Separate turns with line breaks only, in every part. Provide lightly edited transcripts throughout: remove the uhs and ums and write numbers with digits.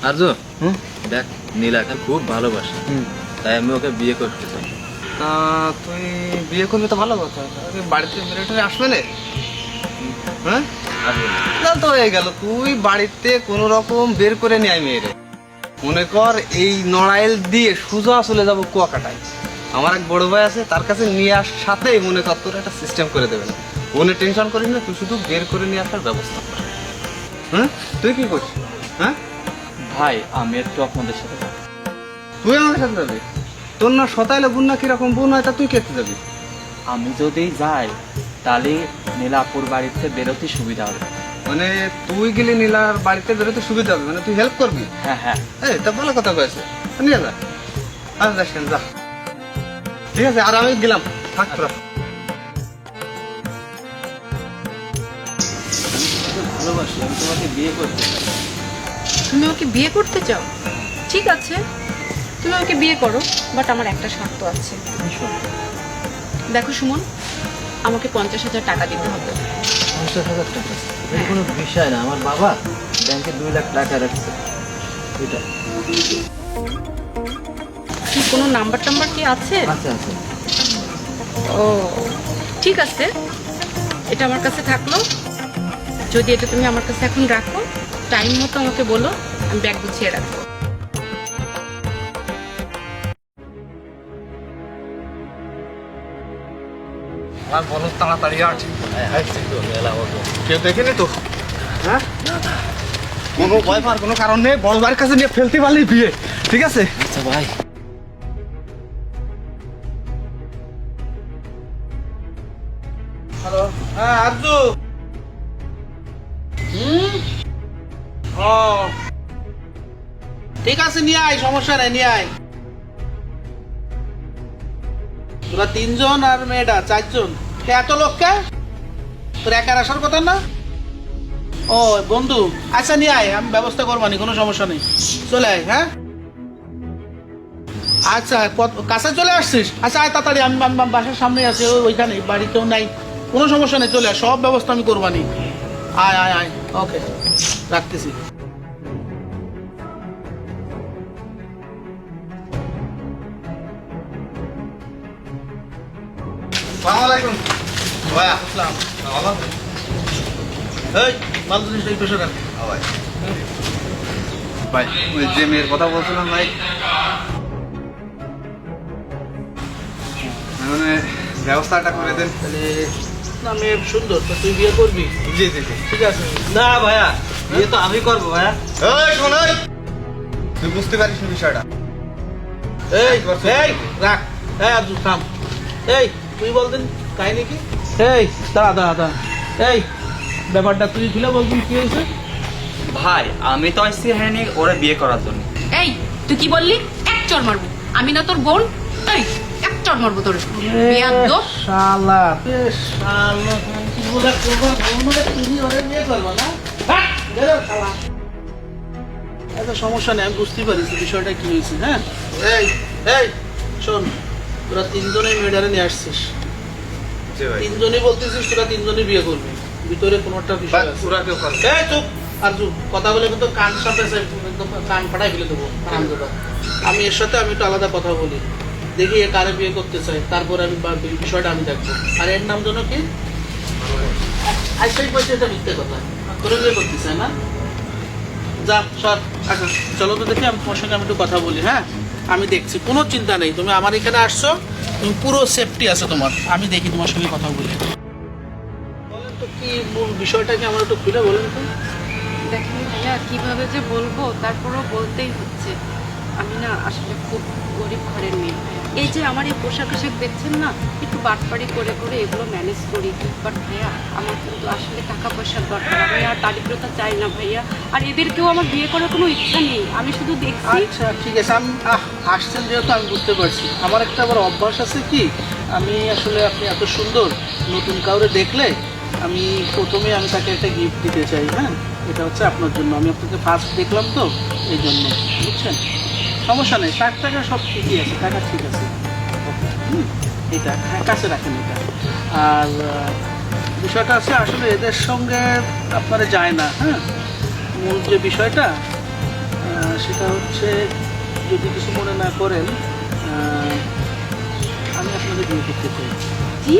আরজু দেখ নীলাকে খুব ভালোবাসে, তাই আমি ওকে বিয়ে করতে চাই।
তা তুই বিয়ে করবি তো ভালো কথা, বাড়িতে মেয়েটা আসবে না? হ্যাঁ,
আসবে না।
তাহলে তো হয়ে গেল। তুই বাড়িতে কোনো রকম বের করে নিয়ে আয় মেয়েরে, মনে কর এই নড়াইল দিয়ে সোজা চলে যাবো কুয়াকাটায়। আমার এক বড় ভাই আছে, তার কাছে নিয়ে আসার সাথেই মনে কর তোর একটা সিস্টেম করে দেবে না। মনে টেনশন করিস না, তুই শুধু বের করে নিয়ে আসার ব্যবস্থা কর। হ্যাঁ, তুই কি করছিস? হ্যাঁ
ভাই আমি একটু আপনাদের সাথে যাবো।
তুই আমাদের সাথে যাবি? তোর না সতাইলে বোন না কিরকম বোন হয়, তা তুই কেটে যাবি?
আমি যদি যাই তাহলে নীলাপুর বাড়িতে বেরোতে সুবিধা হবে।
মানে তুই গেলে নীলার বাড়িতে বেরোতে সুবিধা হবে, মানে তুই হেল্প করবি?
হ্যাঁ হ্যাঁ,
এই তা ভালো কথা কয়েছে, নিয়ে যা। আর যাস কেন, যা। ঠিক আছে, আর আমি গেলাম, থাক তোরা।
ভালোবাসি, আমি তোমাকে বিয়ে করতে চাই।
তুমি ওকে বিয়ে করতে চাও? ঠিক আছে, তুমি ওকে বিয়ে করো, বাট আমার একটা শর্ত আছে। দেখো সুমন, আমাকে 50,000 টাকা দিতে হবে।
50,000 টাকা? এটা কোনো বিষয় না, আমার বাবা ব্যাংকে 2 লাখ টাকা রাখছে। এটা
কি কোনো নাম্বার টাম্বার কি আছে?
আছে আছে।
ও ঠিক আছে, এটা আমার কাছে থাকলো। যদি এটা তুমি আমার কাছে এখন রাখো, টাইম মতো আমাকে বলো, আমি ব্যাগ গুছিয়ে রাখবো।
আর বলো তাড়াতাড়ি আট।
মেলা হবে।
কেউ দেখেনি তো? হ্যাঁ, কোনো ভয় পাওয়ার কোনো কারণ নেই, বড় ভাইয়ের কাছে নিয়ে ফেলতে পারলেই বিয়ে। ঠিক আছে?
আচ্ছা ভাই।
হ্যালো, হ্যাঁ আরজু। ও ঠিক আছে, নিয়ে আয়, সমস্যা নেই, নিয়ে আয়। তোরা 3 জন আর মেয়েটা 4 জন। এত লোককে তোর একার আসার কথা না? ও বন্ধু, আচ্ছা নিয়ে আয়, আমি ব্যবস্থা করবো নি, কোনো সমস্যা নেই, চলে আয়। হ্যাঁ আচ্ছা, কাছে চলে আসছিস? আচ্ছা আয় তাড়াতাড়ি, আমি বাসার সামনে আছি, ওইখানে বাড়িতেও নাই, কোনো সমস্যা নেই, চলে আয়, সব ব্যবস্থা আমি করবানি। আয় আয় আয়, ওকে, রাখতেছি। আসসালামু আলাইকুম। এই মাল জিনিসটা একটু সরান। ভাই, ওই যে মেয়ের কথা বলছিলাম ভাই, মানে ব্যবস্থাটা করে দেন তাহলে। না, মেয়ে সুন্দর, তো তুই বিয়ে করবি? জি জি জি, ঠিক আছে।
না ভাইয়া, বিয়ে তো আমি করবো ভাইয়া।
এই শোন, এই তুই বুঝতে পারিস না বিষয়টা। এই এই রাখ, এই আজু থাম। এই তুই বলতেন কাহিনী কি? এই দাদা, এই ব্যাপারটা তুই খুলে বলতেন, কি হয়েছে?
ভাই আমি তো আসছি হ্যাঁ ওরা বিয়ে করার জন্য।
এই তুই কি বললি? এক চড় মারবো, আমি না তোর বোন? এই এক চড় মারবো তোর। বেয়াদব।
শালা শালা, কি বলে করবা? বললে তুমি ওরে বিয়ে করবা না? হাট গেলো শালা। আচ্ছা সমস্যা নেই, আমি বুঝতে পারছি বিষয়টা কি হয়েছে। হ্যাঁ এই এই শোন, তোরা 3 জনেই মেয়েটারে নিয়ে আসছিস। 3 জনই বলতেছিস তোরা 3 জনই বিয়ে করবি, ভিতরে কোনো একটা বিষয় আছে। তোরা কেউ করবে? এই চুপ আরজু, কথা বলে কিন্তু কান সাথে একদম কান ফাটাই ফেলে দেবো। আমি এর সাথে আমি একটু আলাদা কথা বলি, দেখি এ কারে বিয়ে করতে চাই, তারপরে আমি বিষয়টা আমি দেখবো। আর এর নাম যেন কি? আইসাই বলছে এটা মিথ্যে কথা, তোরে বিয়ে করতে চাই না? যা সর। আচ্ছা চলো তো দেখি, আমি তোমার সঙ্গে আমি একটু কথা বলি। হ্যাঁ আমি দেখছি, কোনো চিন্তা নেই, তুমি আমার এখানে আসছো, তুমি পুরো সেফটি আছে তোমার, আমি দেখি তোমার সঙ্গে কথা বলি। বলেন তো কি মূল বিষয়টা কি, আমার একটু খুলে বলেন তো।
দেখেন ভাইয়া, কিভাবে যে বলবো, তারপরও বলতেই হচ্ছে। আমি না আসলে খুব গরিব ঘরের মেয়ে। এই যে আমার এই পোশাক আশাক দেখছেন না, একটু বাটপাড়ি করে করে এগুলো ম্যানেজ করি। বাট ভাইয়া, আমার কিন্তু আসলে টাকা পয়সার দরকার, আমি আর দারিদ্রতা চাই না ভাইয়া। আর এদেরকেও আমার বিয়ে করার কোনো ইচ্ছা নেই, আমি শুধু দেখছি।
আচ্ছা ঠিক আছে, আমি আসছেন যেহেতু আমি বুঝতে পারছি। আমার একটা আবার অভ্যাস আছে কি, আমি আসলে আপনি এত সুন্দর, নতুন কাউরে দেখলে আমি প্রথমে আমি তাকে একটা গিফট দিতে চাই। হ্যাঁ এটা হচ্ছে আপনার জন্য, আমি আপনাকে ফার্স্ট দেখলাম তো এই জন্য, বুঝছেন? সমস্যা নেই, টাকা সব ঠিকই আছে, টাকা ঠিক আছে। এটা হ্যাঁ কাছে রাখেন এটা। আর বিষয়টা আছে আসলে এদের সঙ্গে আপনারা যায় না। হ্যাঁ মূল যে বিষয়টা সেটা হচ্ছে যদি কিছু মনে না করেন, আমি আপনাদের বিয়ে করতে চাই।
জি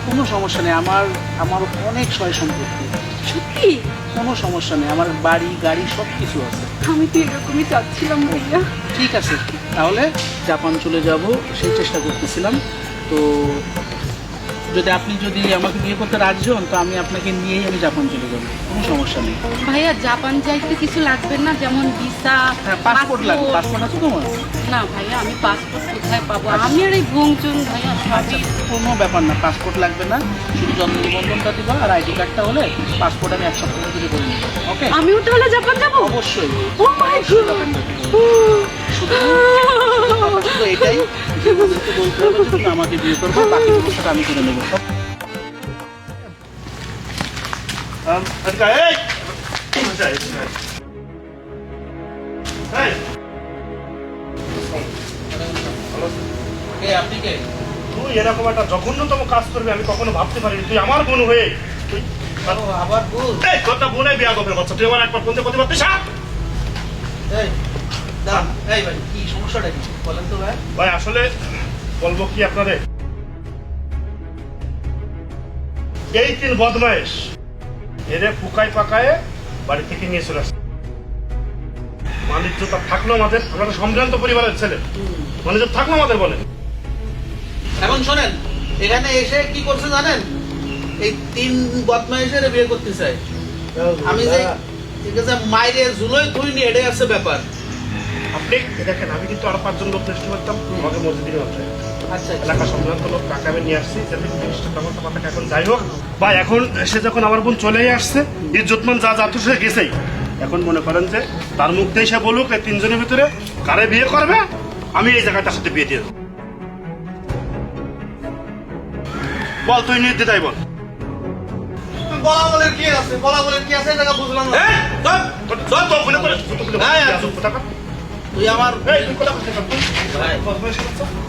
কোনো সমস্যা নেই, আমার আমার অনেক সয় সম্পত্তি,
সত্যি?
কোনো সমস্যা নেই, আমার বাড়ি গাড়ি সব কিছু আছে।
আমি তো এরকমই চাচ্ছিলাম ভাইয়া।
ঠিক আছে, তাহলে জাপান চলে যাব সেই চেষ্টা করতেছিলাম। তো যদি আমাকে বিয়ে করতে রাজি হন, তো আমি আপনাকে নিয়েই আমি জাপান চলে যাবো, কোনো সমস্যা নেই।
ভাইয়া জাপান যাইতে কিছু লাগবে না, যেমন ভিসা?
হ্যাঁ, পাসপোর্ট লাগবে। পাসপোর্ট আছে তোমার?
না ভাইয়া, আমি পাসপোর্ট কোথায় পাবো? আমি আর এই ভংচুন ভাইয়া সবই।
কোনো ব্যাপার না, পাসপোর্ট লাগবে না, শুধু জন্ম নিবন্ধনটা দিবা আর আইডি কার্ডটা হলে পাসপোর্ট আমি 1 সপ্তাহের ভিতরে করে নেবো। ওকে?
আমিও তাহলে জাপান যাবো?
অবশ্যই।
ও মাই গড!
শুধু এটাই যে ওদেরকে বলতে হবে যে তুমি আমাকে বিয়ে করবে, বাকি সমস্যাটা আমি করে নেবো। আপনি কে?
তুই এরকম একটা জঘন্যতম কাজ করবি আমি কখনো ভাবতে পারিনি। তুই আমার বোন হয়ে তুই
আবার ভুল।
এই তোরটা বোনে বিয়া করবে বাচ্চা, তুই আমার একবার ফোন দিয়ে প্রতিবাদ দিস।
এই দাঁড়ান, এই ভাই কি সমস্যাটা কি বলেন তো ভাই?
ভাই আসলে বলবো কি আপনাদের, এই 3 বদমাইশ এরে ফুকায় পাকায় বাড়ি থেকে নিয়ে চলে আসছে। মানিজ্য তার থাকলো আমাদের, আমরা তো সম্ভ্রান্ত পরিবারের ছেলে, মানিজ্য থাকলো আমাদের বলেন।
এখন শোনেন, এখানে এসে কি করছে জানেন? এই 3 বদমাইশের বিয়ে করতে চাই আমি, যে ঠিক আছে মাইরে ঝুলোই ধুইনি, এটাই আছে ব্যাপার।
আপনি দেখেন, আমি কিন্তু আরো 5 জন লোক চেষ্টা করতাম আমাকে মসজিদের মাত্রায়
আচ্ছা
এলাকা সম্ভ্রান্ত লোক কাকে আমি নিয়ে আসছি, যাতে জিনিসটা ব্যবস্থা পাঠাক। এখন যাই হোক বা এখন সে যখন আমার বোন চলেই আসছে, ইজ্জতমান যা যা তো সে গেছেই, এখন মনে করেন যে তার মুখ দিয়ে সে বলুক এই 3 জনের ভিতরে কারে বিয়ে করবে, আমি এই জায়গায় তার সাথে বিয়ে দিয়ে দেবো। বল তুই নির্দ্বিধায় বল।
বলাবলের কি আছে? বলাবলের কি আছে এটা বুঝলাম না।
চল তো বলে করে কোথাকার
তুই আমার
এই তুই কোথা থেকে
ভাই,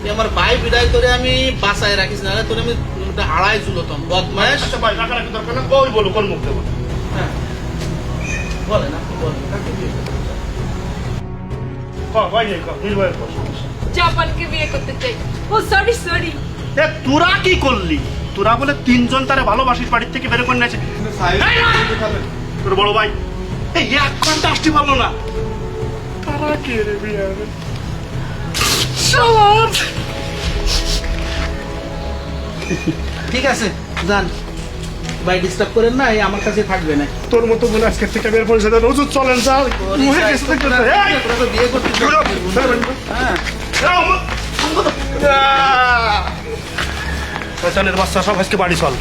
তুই আমার ভাই বিদায় করে আমি বাঁচায় রাখিস না, তোর আমি আড়াই ঝুলতাম বদমাইশ।
আচ্ছা ভাই টাকা রাখি দরকার না, ওই বলো কোন মুখ দেবো।
হ্যাঁ বলেন, আপনি বলেন কাকে বিয়ে করতে চান?
ভাই নির্ভয়ের পর সমস্যা।
জাপানকে বিয়ে করতে চাই। ও সরি।
এ তোরা কি করলি? তোরা বলে 3 জন তারে ভালোবাসিস, বাড়ির থেকে বের করে নিয়েছে। তোর বড় ভাই এই 1 ঘন্টা আসতে পারলো না। তারা কে রে বিয়ে?
ঠিক আছে যান ভাই, ডিস্টার্ব করেন না, এই আমার কাছে থাকবে না।
তোর মতো বলে আজকের থেকে বের করে সাথে রোজ চলেন যা মুহে গেছে থাকতে। এই
তোরা তো বিয়ে করতে হ্যাঁ
শয়তানের বাচ্চা সব আজকে বাড়ি চল।